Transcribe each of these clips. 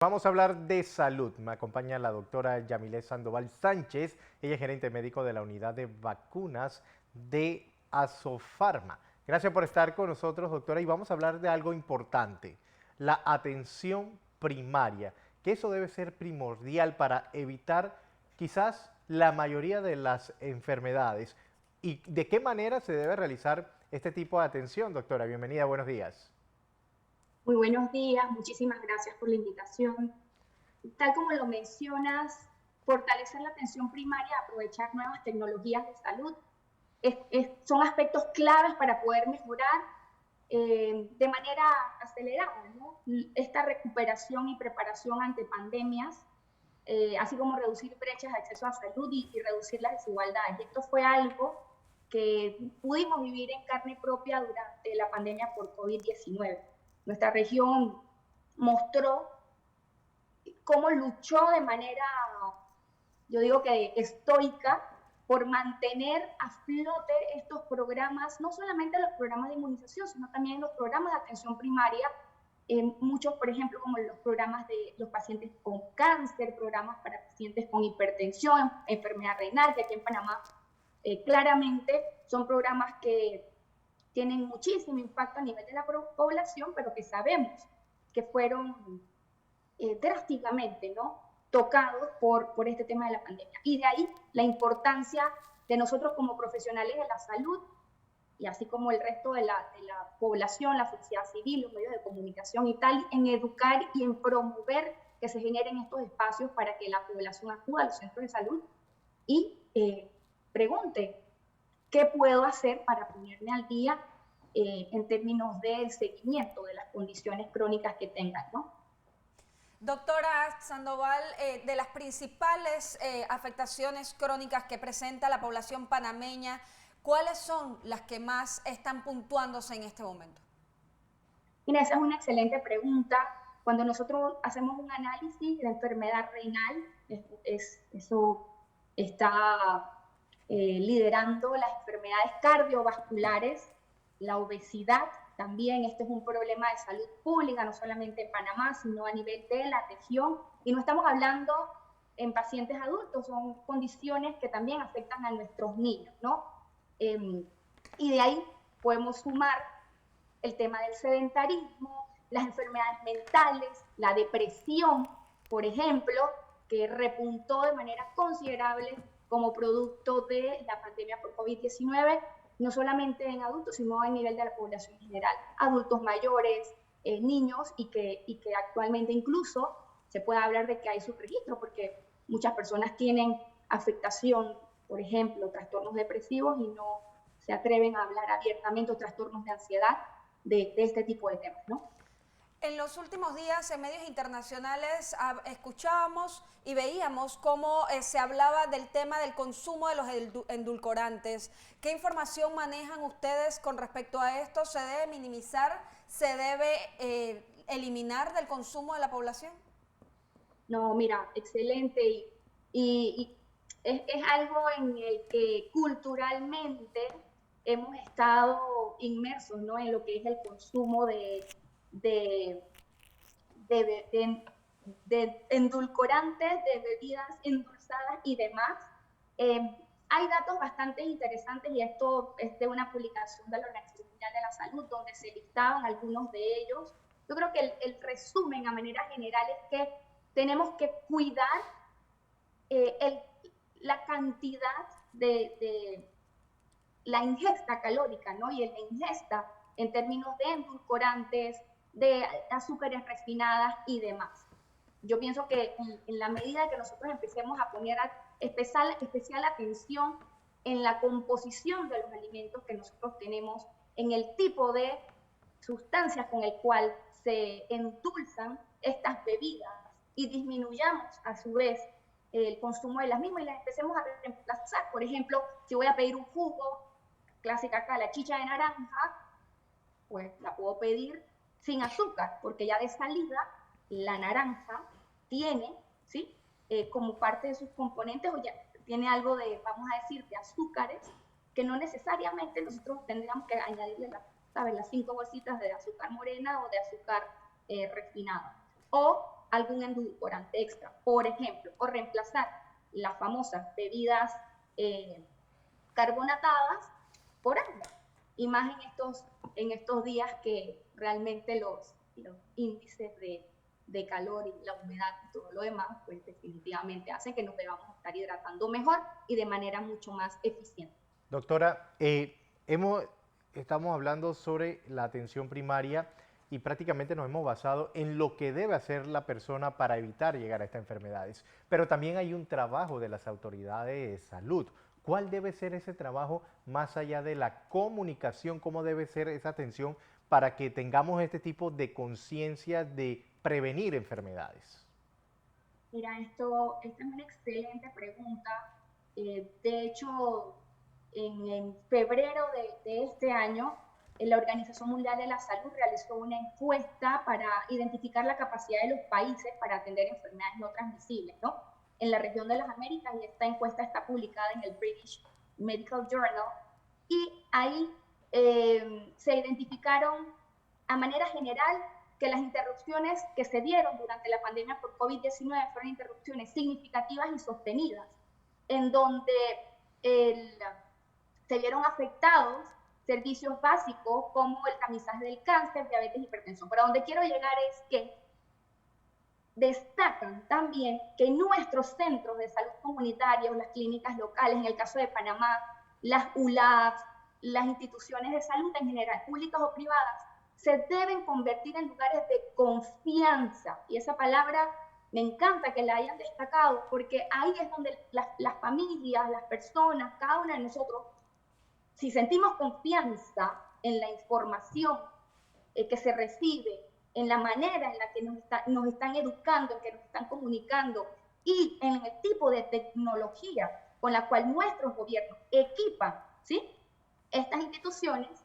Vamos a hablar de salud. Me acompaña la doctora Yamile Sandoval Sánchez. Ella es gerente médico de la unidad de vacunas de Asofarma. Gracias por estar con nosotros, doctora. Y vamos a hablar de algo importante, la atención primaria, que eso debe ser primordial para evitar quizás la mayoría de las enfermedades. ¿Y de qué manera se debe realizar este tipo de atención, doctora? Bienvenida, buenos días. Muy buenos días, muchísimas gracias por la invitación. Tal como lo mencionas, fortalecer la atención primaria, aprovechar nuevas tecnologías de salud, son aspectos claves para poder mejorar de manera acelerada, ¿no?, esta recuperación y preparación ante pandemias, así como reducir brechas de acceso a salud y reducir las desigualdades. Y esto fue algo que pudimos vivir en carne propia durante la pandemia por COVID-19. Nuestra región mostró cómo luchó de manera, yo digo que estoica, por mantener a flote estos programas, no solamente los programas de inmunización, sino también los programas de atención primaria, muchos, por ejemplo, como los programas de los pacientes con cáncer, programas para pacientes con hipertensión, enfermedad renal, que aquí en Panamá claramente son programas que tienen muchísimo impacto a nivel de la población, pero que sabemos que fueron drásticamente, ¿no?, tocados por este tema de la pandemia. Y de ahí la importancia de nosotros como profesionales de la salud, y así como el resto de la población, la sociedad civil, los medios de comunicación y tal, en educar y en promover que se generen estos espacios para que la población acuda a los centros de salud y pregunte qué puedo hacer para ponerme al día en términos de seguimiento de las condiciones crónicas que tengan, ¿no? Doctora Sandoval, de las principales afectaciones crónicas que presenta la población panameña, ¿cuáles son las que más están puntuándose en este momento? Mira, esa es una excelente pregunta. Cuando nosotros hacemos un análisis de la enfermedad renal, eso está liderando las enfermedades cardiovasculares, la obesidad también. Este es un problema de salud pública, no solamente en Panamá, sino a nivel de la región. Y no estamos hablando en pacientes adultos, son condiciones que también afectan a nuestros niños, ¿no? Y de ahí podemos sumar el tema del sedentarismo, las enfermedades mentales, la depresión, por ejemplo, que repuntó de manera considerable como producto de la pandemia por COVID-19, no solamente en adultos, sino a nivel de la población en general, adultos mayores, niños, y que actualmente incluso se puede hablar de que hay subregistro, porque muchas personas tienen afectación, por ejemplo, trastornos depresivos y no se atreven a hablar abiertamente, o trastornos de ansiedad, de este tipo de temas, ¿no? En los últimos días en medios internacionales escuchábamos y veíamos cómo se hablaba del tema del consumo de los endulcorantes. ¿Qué información manejan ustedes con respecto a esto? ¿Se debe minimizar? ¿Se debe eliminar del consumo de la población? No, mira, excelente. Y es algo en el que culturalmente hemos estado inmersos, ¿no?, en lo que es el consumo de, de, de endulcorantes, de bebidas endulzadas y demás. Eh, Hay datos bastante interesantes, y esto es de una publicación de la Organización Mundial de la Salud, donde se listaban algunos de ellos. Yo creo que el resumen a manera general es que tenemos que cuidar eh, la cantidad de la ingesta calórica, ¿no?, y la ingesta en términos de endulcorantes, de azúcares refinadas y demás. Yo pienso que en la medida que nosotros empecemos a poner especial atención en la composición de los alimentos que nosotros tenemos, en el tipo de sustancias con el cual se endulzan estas bebidas, y disminuyamos a su vez el consumo de las mismas y las empecemos a reemplazar. Por ejemplo, si voy a pedir un jugo, clásica acá, la chicha de naranja, pues la puedo pedir sin azúcar, porque ya de salida la naranja tiene, ¿sí?, como parte de sus componentes, o ya tiene algo de, vamos a decir, de azúcares, que no necesariamente nosotros tendríamos que añadirle ¿sabes?, las 5 bolsitas de azúcar morena o de azúcar refinada. O algún endulcorante extra, por ejemplo, o reemplazar las famosas bebidas carbonatadas por agua. Y más en estos días que realmente los índices de calor y la humedad y todo lo demás, pues definitivamente hacen que nos debamos estar hidratando mejor y de manera mucho más eficiente. Doctora, estamos hablando sobre la atención primaria y prácticamente nos hemos basado en lo que debe hacer la persona para evitar llegar a estas enfermedades. Pero también hay un trabajo de las autoridades de salud. ¿Cuál debe ser ese trabajo más allá de la comunicación? ¿Cómo debe ser esa atención para que tengamos este tipo de conciencia de prevenir enfermedades? Mira, esta es una excelente pregunta. De hecho, en febrero de este año, la Organización Mundial de la Salud realizó una encuesta para identificar la capacidad de los países para atender enfermedades no transmisibles, ¿no? En la región de las Américas, y esta encuesta está publicada en el British Medical Journal, y ahí se identificaron a manera general que las interrupciones que se dieron durante la pandemia por COVID-19 fueron interrupciones significativas y sostenidas, en donde se vieron afectados servicios básicos como el tamizaje del cáncer, diabetes, hipertensión. Pero a donde quiero llegar es que destacan también que nuestros centros de salud comunitarios, las clínicas locales, en el caso de Panamá, las ULABs, las instituciones de salud en general, públicas o privadas, se deben convertir en lugares de confianza. Y esa palabra me encanta que la hayan destacado, porque ahí es donde las familias, las personas, cada una de nosotros, si sentimos confianza en la información que se recibe, en la manera en la que nos están educando, en que nos están comunicando y en el tipo de tecnología con la cual nuestros gobiernos equipan, ¿sí?, estas instituciones,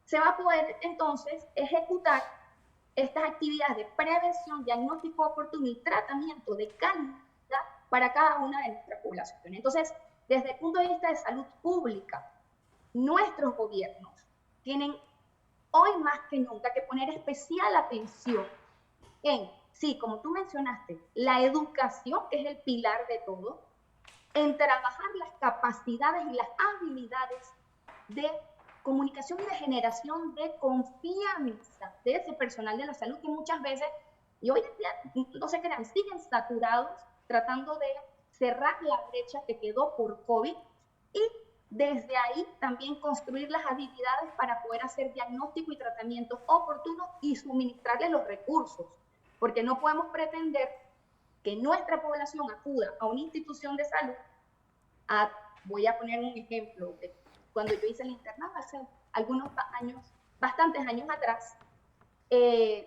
se va a poder entonces ejecutar estas actividades de prevención, diagnóstico oportuno y tratamiento de calidad para cada una de nuestras poblaciones. Entonces, desde el punto de vista de salud pública, nuestros gobiernos tienen hoy más que nunca que poner especial atención en, sí, como tú mencionaste, la educación, que es el pilar de todo, en trabajar las capacidades y las habilidades de comunicación y de generación de confianza de ese personal de la salud que muchas veces, y hoy en día, no se crean, siguen saturados tratando de cerrar la brecha que quedó por COVID y desde ahí también construir las habilidades para poder hacer diagnóstico y tratamiento oportuno y suministrarles los recursos, porque no podemos pretender que nuestra población acuda a una institución de salud. Voy a poner un ejemplo de cuando yo hice el internado hace algunos años, bastantes años atrás,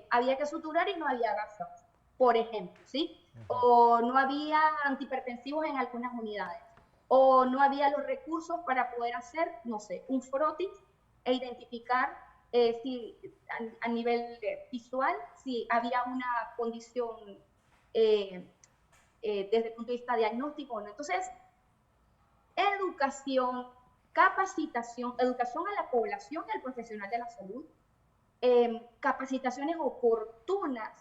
había que suturar y no había gasas, por ejemplo, ¿sí? O no había antihipertensivos en algunas unidades, o no había los recursos para poder hacer, no sé, un frotis e identificar si a nivel visual, si había una condición desde el punto de vista diagnóstico o no. Entonces, educación, capacitación, educación a la población y al profesional de la salud, capacitaciones oportunas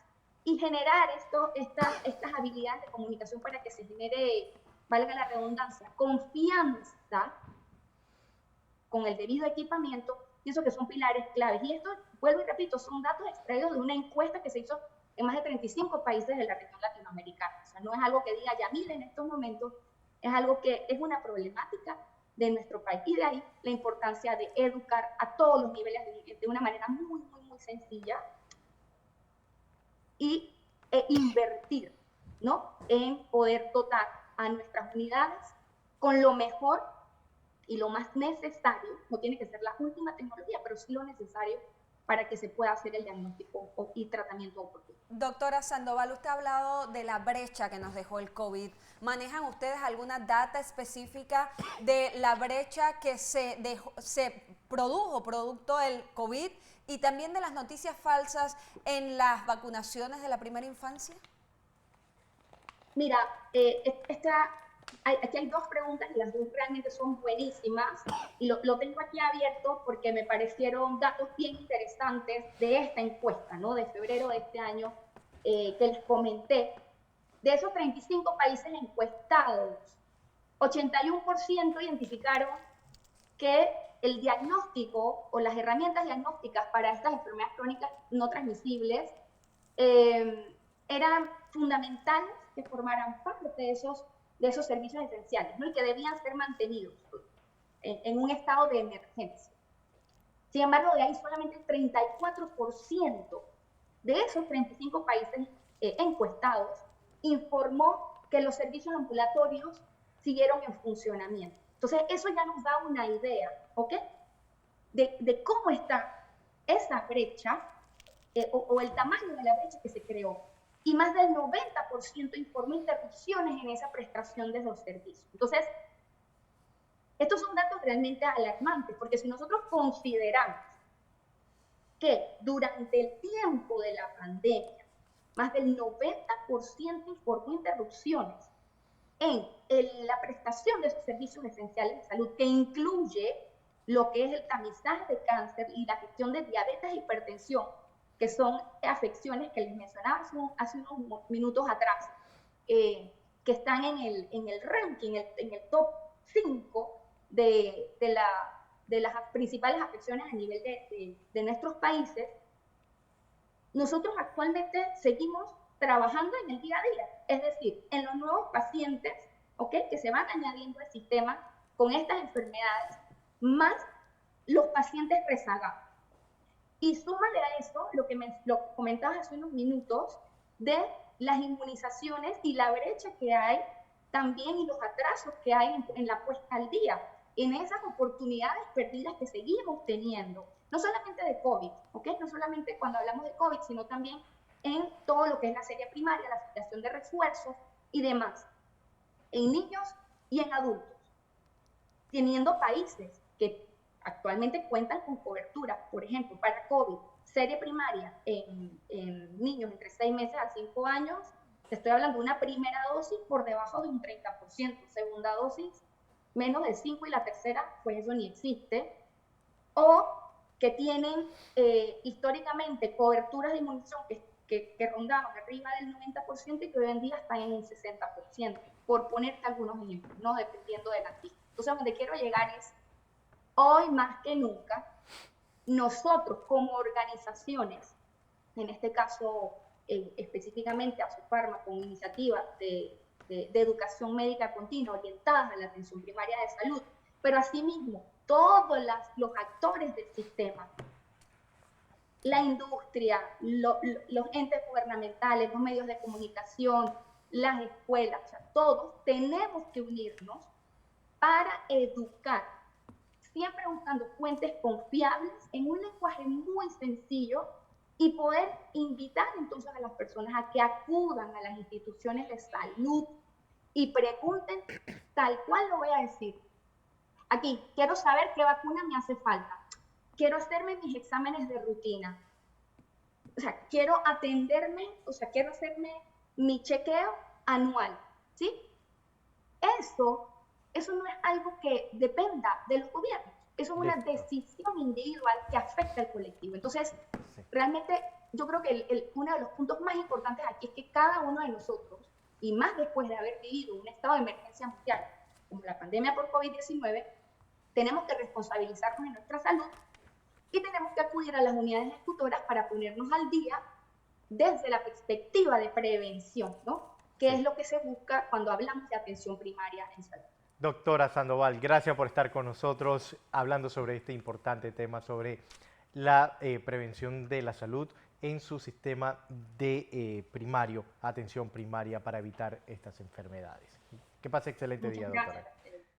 y generar estas habilidades de comunicación para que se genere, valga la redundancia, confianza con el debido equipamiento, pienso que son pilares claves. Y esto, vuelvo y repito, son datos extraídos de una encuesta que se hizo en más de 35 países de la región latinoamericana. O sea, no es algo que diga Yamil en estos momentos, es algo que es una problemática de nuestro país. Y de ahí la importancia de educar a todos los niveles de una manera muy, muy, muy sencilla e invertir, ¿no?, en poder dotar a nuestras unidades con lo mejor y lo más necesario. No tiene que ser la última tecnología, pero sí lo necesario para que se pueda hacer el diagnóstico y tratamiento oportuno. Doctora Sandoval, usted ha hablado de la brecha que nos dejó el COVID. ¿Manejan ustedes alguna data específica de la brecha que se produjo producto del COVID y también de las noticias falsas en las vacunaciones de la primera infancia? Mira, aquí hay dos preguntas y las dos realmente son buenísimas y lo tengo aquí abierto porque me parecieron datos bien interesantes de esta encuesta, ¿no?, de febrero de este año, que les comenté, de esos 35 países encuestados, 81% identificaron que el diagnóstico o las herramientas diagnósticas para estas enfermedades crónicas no transmisibles eran fundamentales que formaran parte de esos servicios esenciales, ¿no? Y que debían ser mantenidos en un estado de emergencia. Sin embargo, de ahí solamente el 34% de esos 35 países encuestados informó que los servicios ambulatorios siguieron en funcionamiento. Entonces, eso ya nos da una idea, ¿ok? De cómo está esa brecha o el tamaño de la brecha que se creó. Y más del 90% informó interrupciones en esa prestación de los servicios. Entonces, estos son datos realmente alarmantes, porque si nosotros consideramos que durante el tiempo de la pandemia, más del 90% informó interrupciones en la prestación de esos servicios esenciales de salud, que incluye lo que es el tamizaje de cáncer y la gestión de diabetes e hipertensión, que son afecciones que les mencionaba hace unos minutos atrás, que están en el ranking, en el top 5 de las principales afecciones a nivel de nuestros países. Nosotros actualmente seguimos trabajando en el día a día, es decir, en los nuevos pacientes, ¿okay?, que se van añadiendo al sistema con estas enfermedades, más los pacientes rezagados. Y súmale a eso lo que lo comentabas hace unos minutos de las inmunizaciones y la brecha que hay también y los atrasos que hay en la puesta al día, en esas oportunidades perdidas que seguimos teniendo, no solamente de COVID, ¿ok? No solamente cuando hablamos de COVID, sino también en todo lo que es la serie primaria, la aplicación de refuerzos y demás, en niños y en adultos, teniendo países que actualmente cuentan con cobertura, por ejemplo, para COVID, serie primaria en niños entre 6 meses a 5 años, te estoy hablando de una primera dosis por debajo de un 30%, segunda dosis menos del 5% y la tercera, pues eso ni existe, o que tienen históricamente coberturas de inmunización que rondaban arriba del 90% y que hoy en día están en un 60%, por ponerte algunos ejemplos, ¿no?, dependiendo de la lista. Entonces, donde quiero llegar es, hoy más que nunca, nosotros como organizaciones, en este caso específicamente Asofarma, con iniciativas de educación médica continua orientadas a la atención primaria de salud, pero asimismo todos los actores del sistema, la industria, los entes gubernamentales, los medios de comunicación, las escuelas, o sea, todos tenemos que unirnos para educar, siempre buscando fuentes confiables en un lenguaje muy sencillo y poder invitar entonces a las personas a que acudan a las instituciones de salud y pregunten tal cual lo voy a decir. Aquí, quiero saber qué vacuna me hace falta. Quiero hacerme mis exámenes de rutina. O sea, quiero atenderme, o sea, quiero hacerme mi chequeo anual, ¿sí? Eso no es algo que dependa de los gobiernos. Eso es una decisión individual que afecta al colectivo. Entonces, realmente yo creo que uno de los puntos más importantes aquí es que cada uno de nosotros, y más después de haber vivido un estado de emergencia mundial, como la pandemia por COVID-19, tenemos que responsabilizarnos en nuestra salud y tenemos que acudir a las unidades ejecutoras para ponernos al día desde la perspectiva de prevención, ¿no?, que es lo que se busca cuando hablamos de atención primaria en salud. Doctora Sandoval, gracias por estar con nosotros hablando sobre este importante tema, sobre la prevención de la salud en su sistema de atención primaria para evitar estas enfermedades. Que pase excelente día, doctora. Gracias.